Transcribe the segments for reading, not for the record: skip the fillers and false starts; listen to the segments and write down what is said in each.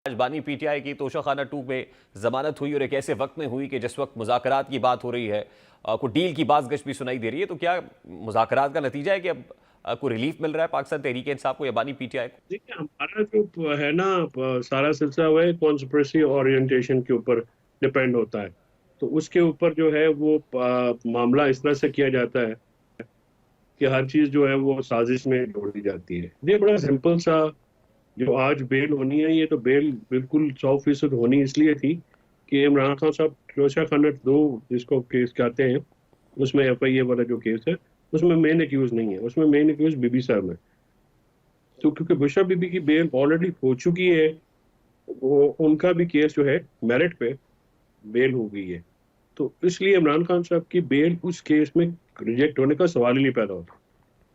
आज बानी पीटीआई की तोशाखाना 2 में जमानत हुई और एक ऐसे वक्त में हुई कि जिस वक्त मुज़ाकरात की बात हो रही है, कोई डील की बाज़गश भी सुनाई दे रही है। तो क्या मुज़ाकरात का नतीजा है कि अब कोई रिलीफ मिल रहा है पाकिस्तान तहरीक इंसाफ को या बानी पीटीआई को? देखिए, हमारा जो है ना सारा सिलसिला वो है कॉन्स्पिरेसी ओरिएंटेशन के ऊपर डिपेंड होता है। तो उसके ऊपर जो है वो मामला इस तरह से किया जाता है कि हर चीज जो है वो साजिश में जोड़ी जाती है। ये बड़ा सिंपल सा, जो आज बेल होनी है, ये तो बेल बिल्कुल 100% होनी इसलिए थी कि इमरान खान साहब रोशा खंड 2 जिसको केस कहते हैं, उसमें FIA वाला जो केस है, उसमें मेन एक्यूज नहीं है, उसमें मेन एक्यूज बीबी साहब है। तो क्योंकि बुशरा बीबी की बेल ऑलरेडी हो चुकी है, वो उनका भी केस जो है मेरिट पे बेल हो गई है। तो इसलिए इमरान खान साहब की बेल उस केस में रिजेक्ट होने का सवाल ही नहीं पैदा होता।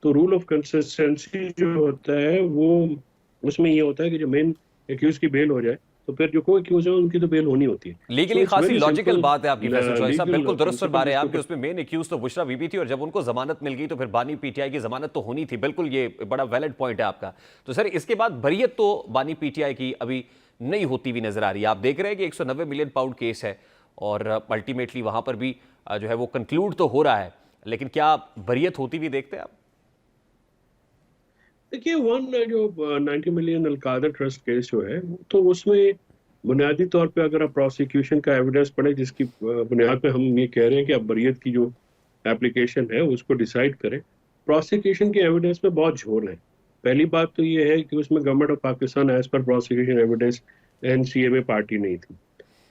तो रूल ऑफ कंसिस्टेंसी जो होता है वो उसमें ये होता है कि जो मेन एक्यूज की बेल हो जाए, तो फिर जो को एक्यूज है उनकी तो बेल होनी होती है। सो लीगली इट्स खासी वेरी लॉजिकल सिंपल बात है आपकी फैसल चॉइस साहब, लीगल बिल्कुल दुरुस्त फरमा प्रिंसिपल रहे हैं जिसके आप कि ऊपर। उसमें मेन एक्यूज तो बुशरा बीबी थी और जब उनको जमानत मिल गई तो फिर बानी पीटीआई की जमानत तो होनी थी। बिल्कुल, ये बड़ा वैलिड पॉइंट है आपका। तो सर, इसके बाद बरियत तो बानी पीटीआई की अभी नहीं होती हुई नजर आ रही है। आप देख रहे हैं कि 190 मिलियन पाउंड केस है और अल्टीमेटली वहां पर भी जो है वो कंक्लूड तो हो रहा है, लेकिन क्या बरियत होती हुई देखते हैं आप? देखिए, वन जो 90 मिलियन अलकायदा ट्रस्ट केस जो है, तो उसमें बुनियादी तौर पे अगर आप प्रोसिक्यूशन का एविडेंस पढ़े, जिसकी बुनियाद पे हम ये कह रहे हैं कि अब बरियत की जो एप्लीकेशन है उसको डिसाइड करें। प्रोसिक्यूशन के एविडेंस में बहुत झोल है। पहली बात तो ये है कि उसमें government of Pakistan as per prosecution evidence NCA में पार्टी नहीं थी,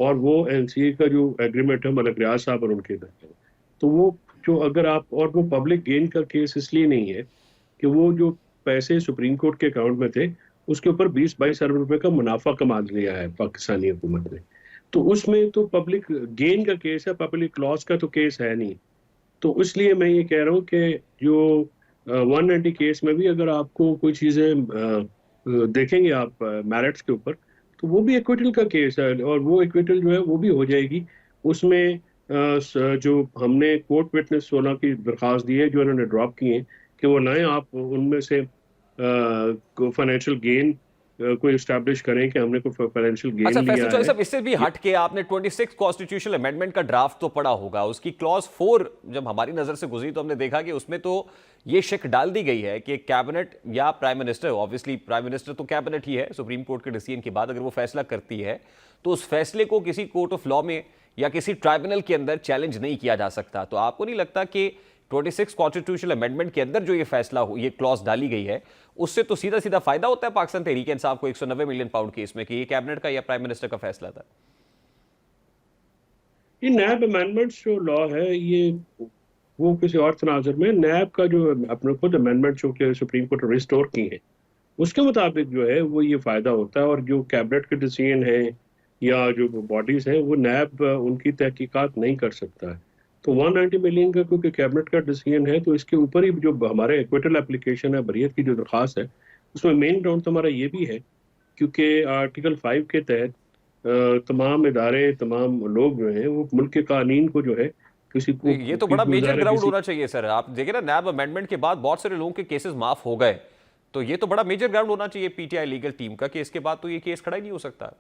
और वो NCA का जो एग्रीमेंट है मलिक रियाज साहब और उनके दरमियान, तो वो जो अगर आप, और वो पब्लिक गेन का केस इसलिए नहीं है कि वो जो पैसे सुप्रीम कोर्ट के अकाउंट में थे, उसके ऊपर 20-22 अरब रुपए का मुनाफा कमा लिया है पाकिस्तानी हुकूमत ने। तो उसमें तो पब्लिक गेन का केस है, पब्लिक लॉस का तो केस है नहीं। तो इसलिए मैं ये कह रहा हूँ कि जो 190 केस में भी अगर आपको कोई चीजें देखेंगे आप मेरिट्स के ऊपर, तो वो भी एक्विटल का केस है, और वो एक्विटल जो है वो भी हो जाएगी। उसमें जो हमने कोर्ट विटनेस 16 की दरखास्त दी है, जो इन्होंने ड्रॉप की है, कि वो लाएं, आप उनमें से फाइनेंशियल गेन को इस्टेब्लिश करें कि हमने कोई फाइनेंशियल अच्छा गेन फैसल लिया चौधरी है। साहब, इससे भी ये हट के आपने 26 कॉन्स्टिट्यूशनल अमेंडमेंट का ड्राफ्ट तो पढ़ा होगा। उसकी क्लॉज 4 जब हमारी नजर से गुजरी तो हमने देखा कि उसमें तो ये शिक डाल दी गई है कि कैबिनेट या prime minister, obviously prime minister तो कैबिनेट ही है, सुप्रीम कोर्ट के डिसीजन के बाद अगर वो फैसला करती है तो उस फैसले को किसी कोर्ट ऑफ लॉ में या किसी ट्राइब्यूनल के अंदर चैलेंज नहीं किया जा सकता। तो आपको नहीं लगता कि 26 कॉन्स्टिट्यूशनल अमेंडमेंट के अंदर जो ये फैसला हो, ये क्लॉज डाली गई है, उससे तो सीधा सीधा फायदा होता है पाकिस्तान तहरीक इंसाफ को 190 मिलियन पाउंड केस में कि ये कैबिनेट का या प्राइम मिनिस्टर का फैसला था? ये नैब अमेंडमेंट्स जो लॉ है, ये वो किसी और तनाजुर में नैब का जो अपने खुद अमेंडमेंट जो कि सुप्रीम कोर्ट ने रिस्टोर की है, उसके मुताबिक जो है वो ये फायदा होता है। और जो कैबिनेट के डिसीजन है या जो बॉडीज हैं, वो नैब उनकी तहकीकात नहीं कर सकता है। तो 190 मिलियन का क्योंकि कैबिनेट का डिसीजन है, तो इसके ऊपर ही जो हमारे इक्विटल एप्लीकेशन है, बरियत की जो दरख्वास्त है, उसमें मेन ग्राउंड तो हमारा ये भी है, क्योंकि आर्टिकल 5 के तहत तमाम इदारे, तमाम लोग जो हैं वो मुल्क के कानून को जो है किसी को ये तो बड़ा मेजर गुजारा ग्राउंड किसी। होना चाहिए सर। आप देखिए ना, नैब अमेंडमेंट के बाद बहुत सारे लोगों के केसेस माफ हो गए, तो ये तो बड़ा मेजर ग्राउंड होना चाहिए पीटीआई लीगल टीम का कि इसके बाद तो ये केस खड़ा ही नहीं हो सकता।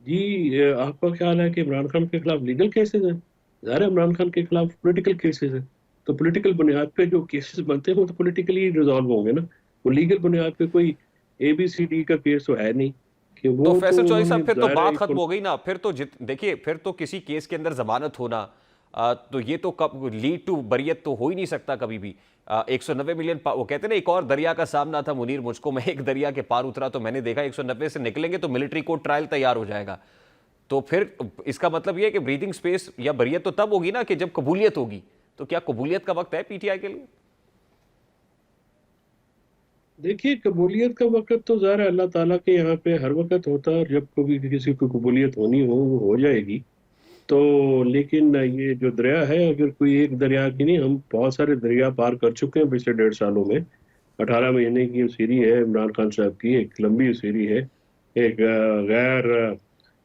जी, आपका ख्याल है कि इमरान खान के खिलाफ लीगल केसेस हैं? ज़ाहिर है इमरान खान के खिलाफ पॉलिटिकल केसेस हैं। तो पॉलिटिकल बुनियाद पे जो केसेस बनते हैं वो तो पॉलिटिकली रिजॉल्व होंगे ना। वो लीगल बुनियाद पे कोई ABCD का केस तो है नहीं कि तो वो तो फैसल चौधरी साहब, उन्होंने फिर तो ज़ाहिर बात है खत्म हो गई ना। फिर तो देखिए, फिर तो किसी केस के अंदर जमानत होना, तो ये तो कब लीड टू बरियत तो हो ही नहीं सकता कभी भी। 190 मिलियन, वो कहते हैं ना, एक और दरिया का सामना था मुनीर मुझको, मैं एक दरिया के पार उतरा तो मैंने देखा 190 से निकलेंगे तो मिलिट्री कोर्ट ट्रायल तैयार हो जाएगा। तो फिर इसका मतलब यह है कि ब्रीदिंग स्पेस या बरियत तो तब होगी ना कि जब कबूलियत होगी। तो क्या कबूलियत का वक्त है पीटीआई के लिए? देखिए, कबूलियत का वक्त तो ज़ाहिर है अल्लाह ताला के यहाँ पे हर वक्त होता है, और जब कभी किसी को कबूलियत होनी हो वो हो जाएगी। तो लेकिन ये जो दरिया है, अगर कोई एक दरिया की नहीं, हम बहुत सारे दरिया पार कर चुके हैं पिछले 1.5 सालों में। 18 महीने की सीरी है इमरान खान साहब की, एक लंबी सीरी है, एक गैर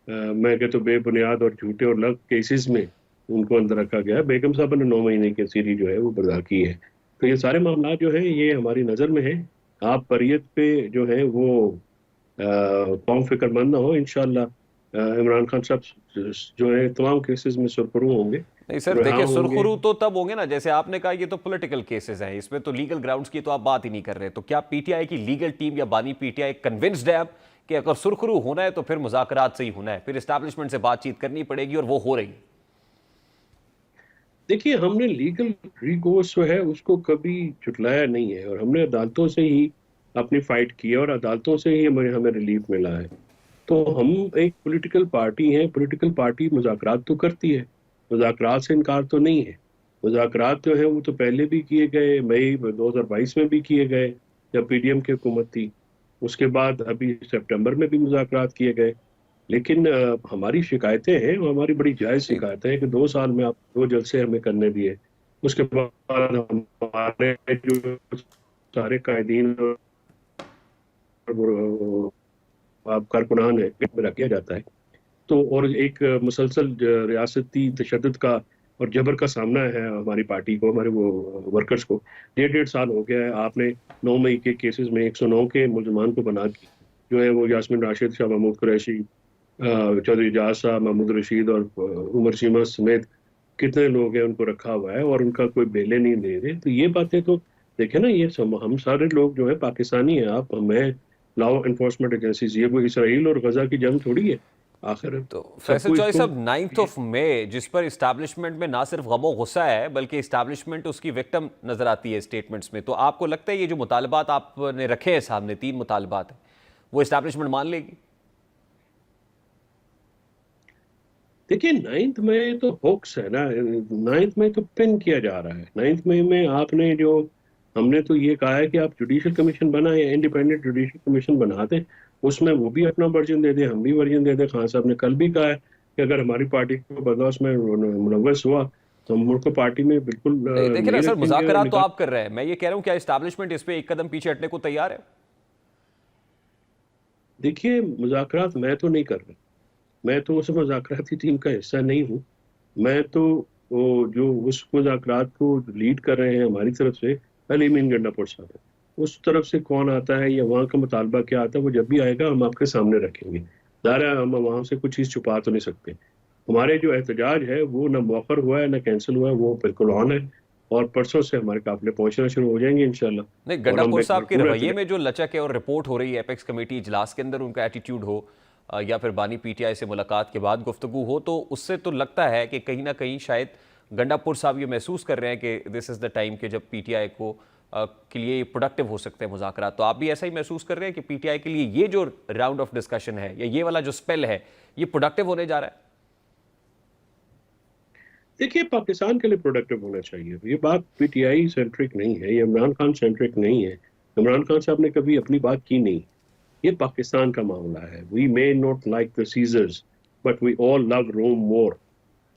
मैं कहता तो बेबुनियाद और झूठे और लग केसेस में उनको अंदर रखा गया है। बेगम साहब ने 9 महीने की सीरी जो है वो बर्दाश्त की है। तो ये सारे मामला जो है ये हमारी नज़र में है। आप बरियत पे जो है वो कौम फिक्रमंद ना हो। इंशाल्लाह इमरान खान साहब जो है तमाम केसेस में सुरखरू होंगे, नहीं सर, रिहा देखिए होंगे। सुरखरू तो तब होंगे ना, जैसे आपने कहा ये तो पॉलिटिकल केसेस हैं, इसमें तो लीगल ग्राउंड्स की तो आप बात ही नहीं कर रहे। तो क्या पीटीआई की लीगल टीम या बानी पीटीआई कन्विंस्ड है अब कि अगर सुरखरू होना है तो फिर मुज़ाकरात से ही होना है, फिर एस्टैब्लिशमेंट से बातचीत करनी पड़ेगी और वो हो रही है? देखिए, हमने लीगल रिकोर्स जो है उसको कभी झुटलाया नहीं है, और हमने अदालतों से ही अपनी फाइट की है, और अदालतों से ही हमें हमें रिलीफ मिला है। तो हम एक पॉलिटिकल पार्टी हैं, पॉलिटिकल पार्टी मुज़ाकरात तो करती है, मुज़ाकरात से इनकार तो नहीं है। मुज़ाकरात जो है वो तो पहले भी किए गए, मई 2022 में भी किए गए जब पीडीएम की हुकूमत थी। उसके बाद अभी सितंबर में भी मुज़ाकरात किए गए। लेकिन हमारी शिकायतें हैं, वो हमारी बड़ी जायज़ नहीं, शिकायतें हैं कि 2 साल में आप 2 जलसे हमें करने दिए, उसके बाद हमारे जो सारे कायदीन और आप कारकुनान है में रख दिया जाता है। तो और एक मुसलसल रियासती तशद्दुद का और जबर का सामना है हमारी पार्टी को, हमारे वो वर्कर्स को। 1.5 साल हो गया है। आपने 9 मई के केसेस में 109 के मुलजमान को बना के जो है वो यास्मीन राशिद, शाह महमूद कुरैशी, चौधरी एजाज साहब, महमूद रशीद और उमर सीमा समेत कितने लोग हैं उनको रखा हुआ है, और उनका कोई बेले नहीं दे रहे। तो ये बातें तो देखे ना, ये हम सारे लोग जो है पाकिस्तानी हैं। आप मैं लॉ इन्फोर्समेंट एजेंसीज, ये कोई इसराइल और गजा की जंग थोड़ी है। आखिर तो फैसल सबको चौधरी इसको साहब, 9 मई जिस पर इस्टेब्लिशमेंट में ना सिर्फ गमो गुस्सा है बल्कि इस्टेब्लिशमेंट उसकी विक्टिम नजर आती है स्टेटमेंट्स में, तो आपको लगता है ये जो मुतालबात आपने रखे हैं सामने, 3 मुतालबात हैं, वो इस्टेब्लिशमेंट मान लेगी? देखिए, 9 मई तो होक्स है ना। 9 मई तो पिन किया जा रहा है। 9 मई में आपने जो, हमने तो ये कहा है कि आप जुडिशल कमीशन बनाए, इंडिपेंडेंट जुडिशल कमीशन बना दें, उसमें वो भी अपना वर्जन दे दें, हम भी वर्जन दे दें। खान साहब ने कल भी कहा है कि अगर हमारी पार्टी को बदला उसमें मुलव्वस हुआ तो हम उनको पार्टी में बिल्कुल नहीं देखिए ना नहीं सर, रखेंगे और मुज़ाकरात तो निकाल। आप कर रहे हैं, मैं ये कह रहा हूं क्या इस्टेब्लिशमेंट इस पे एक कदम पीछे हटने को तैयार है? देखिए, मुज़ाकरात मैं तो नहीं कर रहा। मैं तो उस मुज़ाकराती टीम का हिस्सा नहीं हूँ। मैं तो वो जो उस मुज़ाकरात को लीड कर रहे हैं हमारी तरफ से अली मीन गंडापुर साहब है। उस तरफ से कौन आता है या वहाँ का मुतालबा क्या आता है, वो जब भी आएगा हम आपके सामने रखेंगे। ज़ाहिर है हम वहाँ से कुछ चीज़ छुपा तो नहीं सकते। हमारे जो एहतजाज है वो ना मौखर हुआ है ना कैंसिल हुआ है, वो बिल्कुल ऑन है, और परसों से हमारे काफिले पहुंचना शुरू हो जाएंगे नहीं, इंशाल्लाह। और हम गंडापुर एक साहब के भरपूर रवैये एहतजाज। में जो लचक है और रिपोर्ट हो रही है एपेक्स कमेटी इजलास के अंदर उनका एटीट्यूड हो, या फिर बानी पीटीआई से मुलाकात के बाद गुफ्तगू हो, तो उससे तो लगता है कि कहीं ना कहीं शायद गंडापुर साहब ये महसूस कर रहे हैं कि दिस इज़ द टाइम कि जब पीटीआई को के लिए प्रोडक्टिव हो सकते हैं मुज़ाकरात। तो आप भी ऐसा ही महसूस कर रहे हैं कि पीटीआई के लिए ये जो राउंड ऑफ डिस्कशन है या ये वाला जो स्पेल है ये प्रोडक्टिव होने जा रहा है? देखिए, पाकिस्तान के लिए प्रोडक्टिव होना चाहिए। ये बात पीटीआई सेंट्रिक नहीं है, ये इमरान खान सेंट्रिक नहीं है। इमरान खान साहब ने कभी अपनी बात की नहीं। ये पाकिस्तान का मामला है। We may not like the Caesars but we all love Rome more.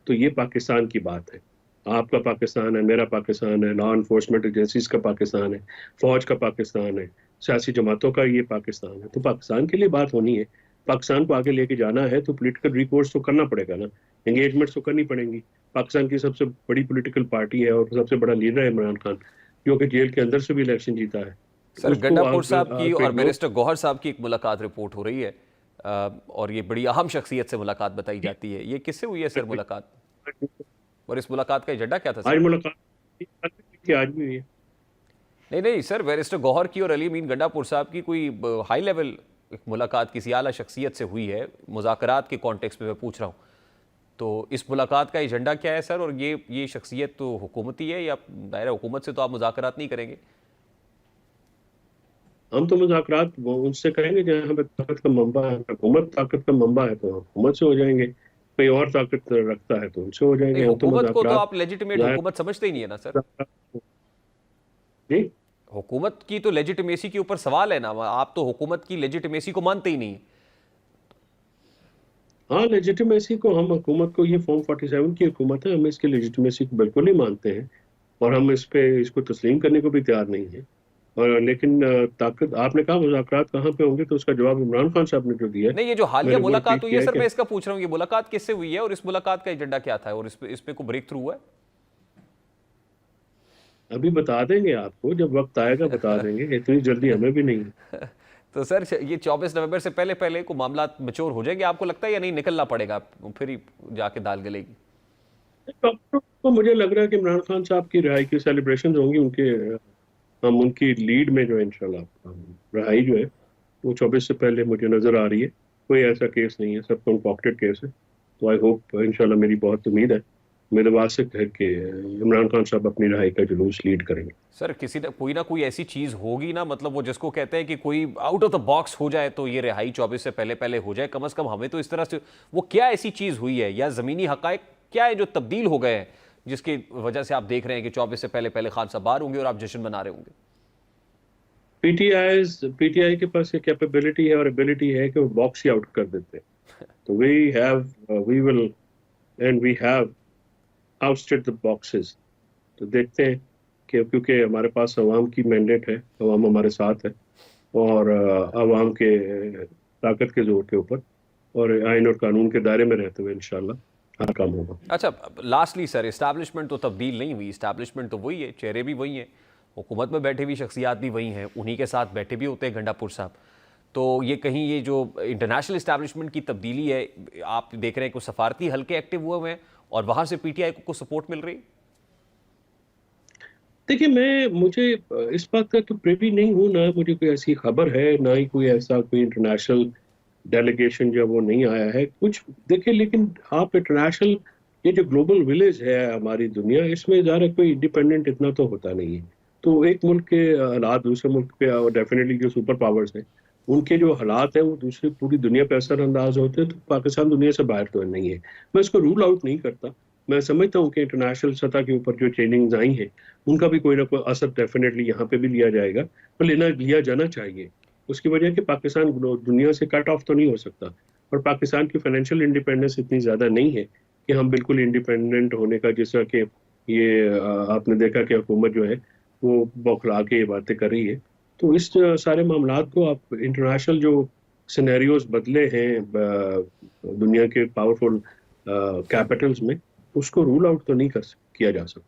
तो ये पाकिस्तान की बात है। आपका पाकिस्तान है, मेरा पाकिस्तान है, लॉ इन्फोर्समेंट एजेंसीज का पाकिस्तान है, फौज का पाकिस्तान है, सियासी जमातों का ये पाकिस्तान है। तो पाकिस्तान के लिए बात होनी है। पाकिस्तान को आगे लेके जाना है तो पॉलिटिकल रिकोर्स तो करना पड़ेगा ना, एंगेजमेंट तो करनी पड़ेंगी। पाकिस्तान की सबसे बड़ी पॉलिटिकल पार्टी है और सबसे बड़ा लीडर है इमरान खान, जो कि जेल के अंदर से भी इलेक्शन जीता है। सर, उसको गंडापुर आप साहब की आप और इग्नोर। बैरिस्टर गौहर साहब की एक मुलाकात रिपोर्ट हो रही है, और ये बड़ी अहम शख्सियत से मुलाकात बताई जाती है। ये किससे हुई है सर मुलाकात, और इस मुलाकात का एजेंडा क्या था आज सर? मुलाकात आज भी हुई है। नहीं नहीं सर, बैरिस्टर गौहर की और अली मीन गंडापुर साहब की कोई हाई लेवल मुलाकात किसी आला शख्सियत से हुई है, मुज़ाकरात के कॉन्टेक्स्ट में मैं पूछ रहा हूँ। तो इस मुलाकात का एजेंडा क्या है सर, और ये शख्सियत तो हुकूमती है, या दायरा हुकूमत से तो आप मुज़ाकरात नहीं करेंगे? हम तो मुज़ाकरात वो उनसे करेंगे जहाँ पे ताकत का मंबा है। हुकूमत ताकत का मंबा है तो हुकूमत से हो जाएंगे, कोई और ताकत रखता है तो उनसे हो नहीं, जाएंगे। हम तो हुकूमत को तो मुज़ाकरात आप लेजिटिमेट जाहिर। हुकूमत समझते ही नहीं है ना सर। जी। हुकूमत की तो लेजिटिमेसी के ऊपर सवाल है ना, आप तो हुकूमत की लेजिटिमेसी को मानते ही नहीं। हाँ, लेजिटिमेसी को हम, हुकूमत को, ये फॉर्म 47 की हुकूमत है, हम इसकी लेजिटिमेसी को बिल्कुल ही मानते हैं, और हम इस पे इसको तस्लीम करने को भी तैयार नहीं है। और लेकिन ताकत, आपने कहा मुज़ाकरात कहाँ पे होंगे, तो उसका जवाब इमरान खान साहब ने जो दिया है नहीं, ये जो हालिया मैंने वो मुलाकात रिपीट हुई है किया है सर, कि मैं इसका पूछ रहा हूँ, ये मुलाकात किससे हुई है और इस मुलाकात का एजेंडा क्या था, और इस पे कोई ब्रेक थ्रू हुआ है? अभी बता देंगे आपको, जब वक्त आएगा बता देंगे, इतनी जल्दी हमें भी नहीं है। तो सर ये 24 नवंबर से पहले पहले को मामला मैच्योर हो जाएंगे, आपको लगता है, या नहीं निकलना पड़ेगा फिर ही जाके दाल गलेगी? डॉक्टर को मुझे लग रहा है कि इमरान खान साहब की रिहाई की सेलिब्रेशन होंगी उनके, हम उनकी लीड में जो है इंशाल्लाह रिहाई जो है वो 24 से पहले मुझे नजर आ रही है। कोई ऐसा केस नहीं है, सब कंपॉक्टेड केस है। तो आई होप इंशाल्लाह, मेरी बहुत उम्मीद है, मेरे वास्ते है कि इमरान खान साहब अपनी रिहाई का जुलूस लीड करेंगे। सर किसी ना कोई ऐसी चीज होगी ना, मतलब वो जिसको कहते हैं कि कोई आउट ऑफ द बॉक्स हो जाए तो ये रिहाई 24 से पहले पहले हो जाए, कम से कम हमें तो इस तरह से, वो क्या ऐसी चीज हुई है या जमीनी हकायक क्या है जो तब्दील हो गए हैं जिसकी वजह से आप देख रहे हैं कि 24 से पहले पहले खान साहब बाहर होंगे और आप जश्न मना रहे होंगे? पीटीआई के पास ये कैपेबिलिटी है और एबिलिटी है कि वो बॉक्स ही आउट कर देते हैं। तो we will and we have आउटस्टेड द बॉक्सेस। तो देखते हैं कि क्योंकि हमारे पास अवाम की मैंडेट है, अवाम हमारे साथ है, और अवाम के ताकत के जोर के ऊपर और आइन और कानून के दायरे में रहते हुए इंशाल्लाह हर काम होगा। अच्छा, लास्टली सर, इस्टेब्लिशमेंट तो तब्दील नहीं हुई, इस्टेब्लिशमेंट तो वही है, चेहरे भी वही हैं, हुकूमत में बैठे हुई शख्सियात भी वही हैं, उन्हीं के साथ बैठे भी होते हैं गंडापुर साहब। तो ये कहीं ये जो इंटरनेशनल इस्टेब्लिशमेंट की तब्दीली है, आप देख रहे हैं कुछ सफारती हल्के एक्टिव हुए हुए हैं और वहां से पीटीआई को सपोर्ट मिल रही है? देखिए, मुझे इस बात का तो प्रिवी नहीं हूँ, ना मुझे कोई ऐसी खबर है, ना ही कोई ऐसा कोई इंटरनेशनल डेलीगेशन जो वो नहीं आया है कुछ। देखिए, लेकिन आप इंटरनेशनल, ये जो ग्लोबल विलेज है हमारी दुनिया, इसमें ज़्यादा कोई इंडिपेंडेंट इतना तो होता नहीं है। तो एक मुल्क के हालात दूसरे मुल्क पे, और डेफिनेटली जो सुपर पावर्स हैं उनके जो हालात है वो दूसरी पूरी दुनिया पे असरअंदाज होते हैं। तो पाकिस्तान दुनिया से बाहर तो नहीं है, मैं इसको रूल आउट नहीं करता। मैं समझता हूँ कि इंटरनेशनल सतह के ऊपर जो चेंजिंग्स आई हैं उनका भी कोई ना कोई असर डेफिनेटली यहाँ पे भी लिया जाएगा, और लिया जाना चाहिए। उसकी वजह कि पाकिस्तान दुनिया से कट ऑफ तो नहीं हो सकता, और पाकिस्तान की फाइनेंशियल इंडिपेंडेंस इतनी ज़्यादा नहीं है कि हम बिल्कुल इंडिपेंडेंट होने का, जिस तरह के ये आपने देखा कि हुकूमत जो है वो बौखला के ये बातें कर रही है। तो इस सारे मामलात को आप इंटरनेशनल जो सिनेरियोज बदले हैं दुनिया के पावरफुल कैपिटल्स में, उसको रूल आउट तो नहीं किया जा सकता।